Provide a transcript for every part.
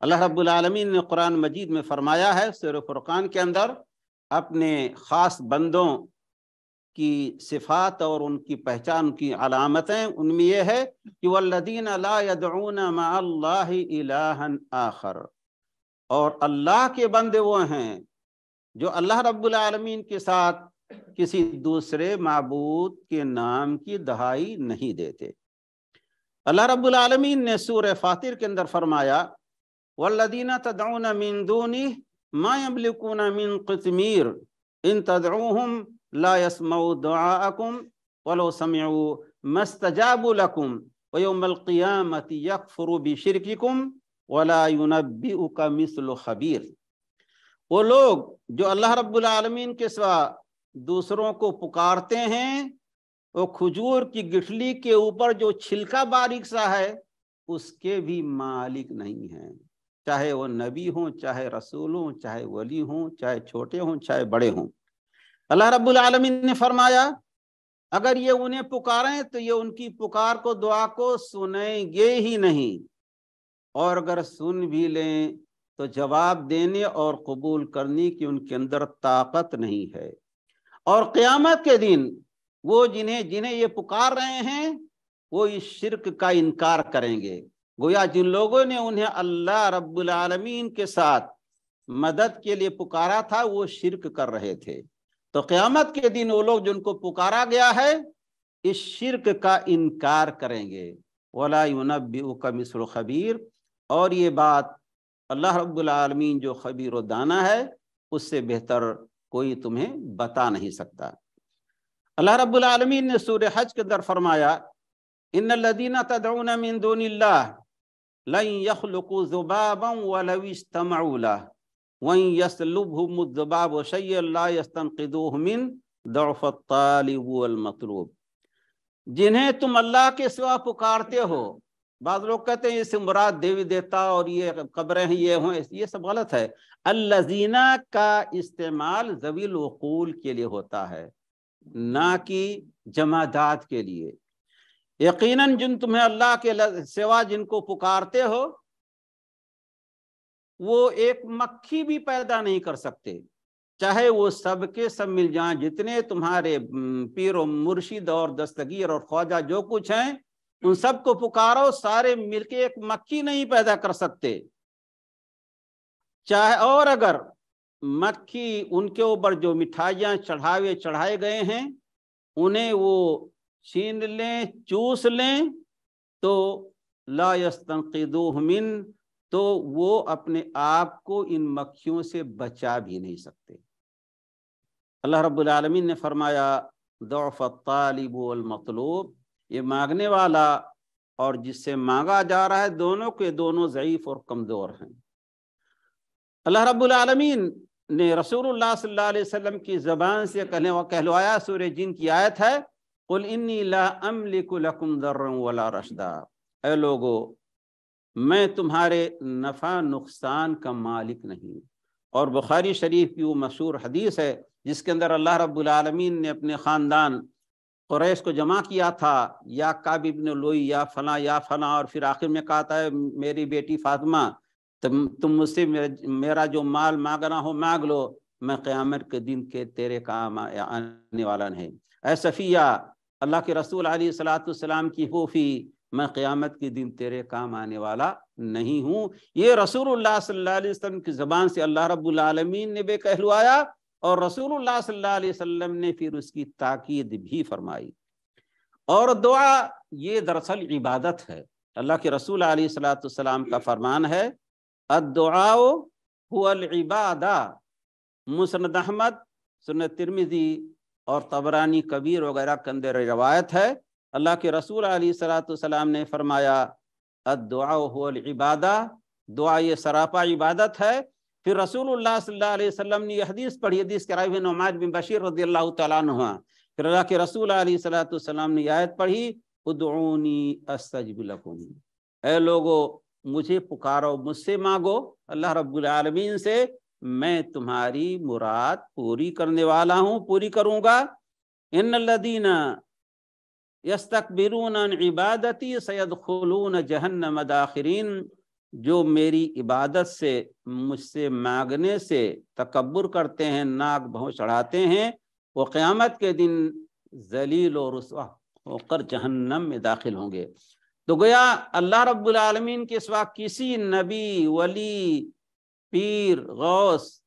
اللہ رب العالمین نے قرآن مجید میں فرمایا ہے سورہ فرقان کے اندر اپنے خاص بندوں کی صفات اور ان کی پہچان کی علامتیں، ان میں یہ ہے کہ والذین لا يدعون مع اللہ الہا آخر، اور اللہ کے بندے وہ ہیں جو اللہ رب العالمین کے ساتھ کسی دوسرے معبود کے نام کی دہائی نہیں دیتے۔ اللہ رب العالمین نے سورہ فاطر کے اندر فرمایا والذین تدعون من دونہ ما یملکون من قطمیر ان تدعوہم لا يسمعوا دعاءکم ولو سمعوا ما استجابوا لکم ویوم القیامة یکفر بشرککم ولا ينبئک مثل خبیر۔ وہ لوگ جو اللہ رب العالمین کے سوا دوسروں کو پکارتے ہیں، وہ کھجور کی گٹھلی کے اوپر جو چھلکا باریک سا ہے اس کے بھی مالک نہیں ہیں، چاہے وہ نبی ہوں، چاہے رسول ہوں، چاہے ولی ہوں، چاہے چھوٹے ہوں، چاہے بڑے ہوں۔ اللہ رب العالمین نے فرمایا اگر یہ انہیں پکاریں تو یہ ان کی پکار کو، دعا کو سنیں گے ہی نہیں، اور اگر سن بھی لیں تو جواب دینے اور قبول کرنے کی ان کے اندر طاقت نہیں ہے۔ اور قیامت کے دن وہ جنہیں یہ پکار رہے ہیں وہ اس شرک کا انکار کریں گے، گویا جن لوگوں نے انہیں اللہ رب العالمین کے ساتھ مدد کے لیے پکارا تھا وہ شرک کر رہے تھے۔ تو قیامت کے دن وہ لوگ جن کو پکارا گیا ہے اس شرک کا انکار کریں گے، وَلَا يُنَبِّئُكَ مِثْلُ خبیر، اور یہ بات اللہ رب العالمین جو خبیر و دانا ہے اس سے بہتر کوئی تمہیں بتا نہیں سکتا۔ اللہ رب العالمین نے سورہ حج کے اندر فرمایا ان الذین تدعون من دون اللہ لن يخلقوا ذبابا ولو اجتمعوا له وان يسلبهم الذباب شيئا لا يستنقذوه من ضعف الطالب والمطلوب۔ جنہیں تم اللہ کے سوا پکارتے ہو، بعض لوگ کہتے ہیں اس سے مراد دیوی دیوتا اور یہ قبریں ہیں، یہ سب غلط ہے۔ الذین کا استعمال ذوی العقول کے لیے ہوتا ہے، نہ کہ جمادات کے لیے۔ یقیناً جن تمہیں اللہ کے سوا جن کو پکارتے ہو وہ ایک مکھی بھی پیدا نہیں کر سکتے، چاہے وہ سب کے سب مل جائیں، جتنے تمہارے پیر و مرشد اور دستگیر اور خواجہ جو کچھ ہیں ان سب کو پکارو، سارے مل کے ایک مکھی نہیں پیدا کر سکتے۔ چاہے اور اگر مکھی ان کے اوپر جو مٹھائیاں چڑھائے گئے ہیں انہیں وہ چھین لیں، چوس لیں تو لا یستنقذوہ من، تو وہ اپنے آپ کو ان مکھیوں سے بچا بھی نہیں سکتے۔ اللہ رب العالمین نے فرمایا ضعف الطالب والمطلوب، یہ مانگنے والا اور جس سے مانگا جا رہا ہے دونوں کے دونوں ضعیف اور کمزور ہیں۔ اللہ رب العالمین نے رسول اللہ صلی اللہ علیہ وسلم کی زبان سے کہلوایا، سورہ جن کی آیت ہے قل انی لا املک لکم ضرا ولا رشدا، اے لوگو میں تمہارے نفع نقصان کا مالک نہیں۔ اور بخاری شریف کی وہ مشہور حدیث ہے جس کے اندر اللہ رب العالمین نے اپنے خاندان قریش کو جمع کیا تھا، یا کعب ابن لوئی یا فلاں، اور پھر آخر میں کہا تھا میری بیٹی فاطمہ تم مجھ سے میرا جو مال مانگنا ہو مانگ لو، میں قیامت کے دن کے تیرے کام آنے والا نہیں۔ اے صفیہ، اللہ کے رسول علیہ السلام کی پھوپھی، میں قیامت کے دن تیرے کام آنے والا نہیں ہوں۔ یہ رسول اللہ صلی اللہ علیہ وسلم کی زبان سے اللہ رب العالمین نے بھی کہلوایا، اور رسول اللہ صلی اللہ علیہ وسلم نے پھر اس کی تاکید بھی فرمائی۔ اور دعا یہ دراصل عبادت ہے۔ اللہ کے رسول علیہ السلام کا فرمان ہے الدعاء هو العبادہ۔ مسند احمد، سنن ترمذی اور طبرانی کبیر وغیرہ کے اندر روایت ہے، اللہ کے رسول علیہ السلام نے فرمایا الدعاء هو العبادہ، دعا یہ سراپا عبادت ہے۔ پھر رسول اللہ صلی اللہ علیہ وسلم نے یہ حدیث پڑھی، حدیث کے راوی نعمان بن بشیر رضی اللہ تعالیٰ عنہ، پھر اللہ کے رسول علیہ السلام نے یہ آیت پڑھی ادعونی استجب لکم، اے لوگو مجھے پکارو، مجھ سے مانگو اللہ رب العالمین سے، میں تمہاری مراد پوری کرنے والا ہوں، پوری کروں گا۔ ان الذین یستکبرون عن عبادتی سیدخلون جہنم داخرین، جو میری عبادت سے مجھ سے مانگنے سے تکبر کرتے ہیں، ناک بھوں چڑھاتے ہیں، وہ قیامت کے دن ذلیل و رسوا ہو کر جہنم میں داخل ہوں گے۔ تو گویا اللہ رب العالمین کے سوا کسی نبی، ولی، پیر، غوث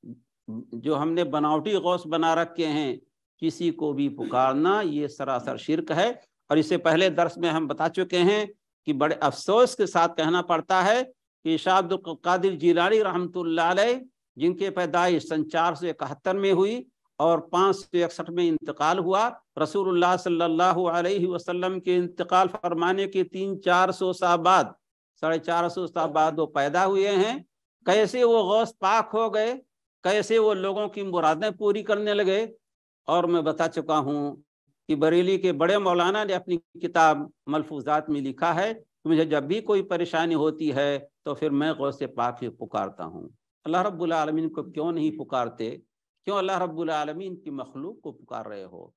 جو ہم نے بناوٹی غوث بنا رکھے ہیں، کسی کو بھی پکارنا یہ سراسر شرک ہے۔ اور اس سے پہلے درس میں ہم بتا چکے ہیں کہ بڑے افسوس کے ساتھ کہنا پڑتا ہے کہ شاہ عبد القادر جیلانی رحمۃ اللہ علیہ، جن کے پیدائش سن 471 میں ہوئی اور 561 میں انتقال ہوا، رسول اللہ صلی اللہ علیہ وسلم کے انتقال فرمانے کے 300-400 سال بعد، 450 سال بعد وہ پیدا ہوئے ہیں۔ کیسے وہ غوث پاک ہو گئے، کیسے وہ لوگوں کی مرادیں پوری کرنے لگے۔ اور میں بتا چکا ہوں کہ بریلی کے بڑے مولانا نے اپنی کتاب ملفوظات میں لکھا ہے کہ مجھے جب بھی کوئی پریشانی ہوتی ہے تو پھر میں غوث پاک ہی پکارتا ہوں۔ اللہ رب العالمین کو کیوں نہیں پکارتے؟ کیوں اللہ رب العالمین کی مخلوق کو پکار رہے ہو؟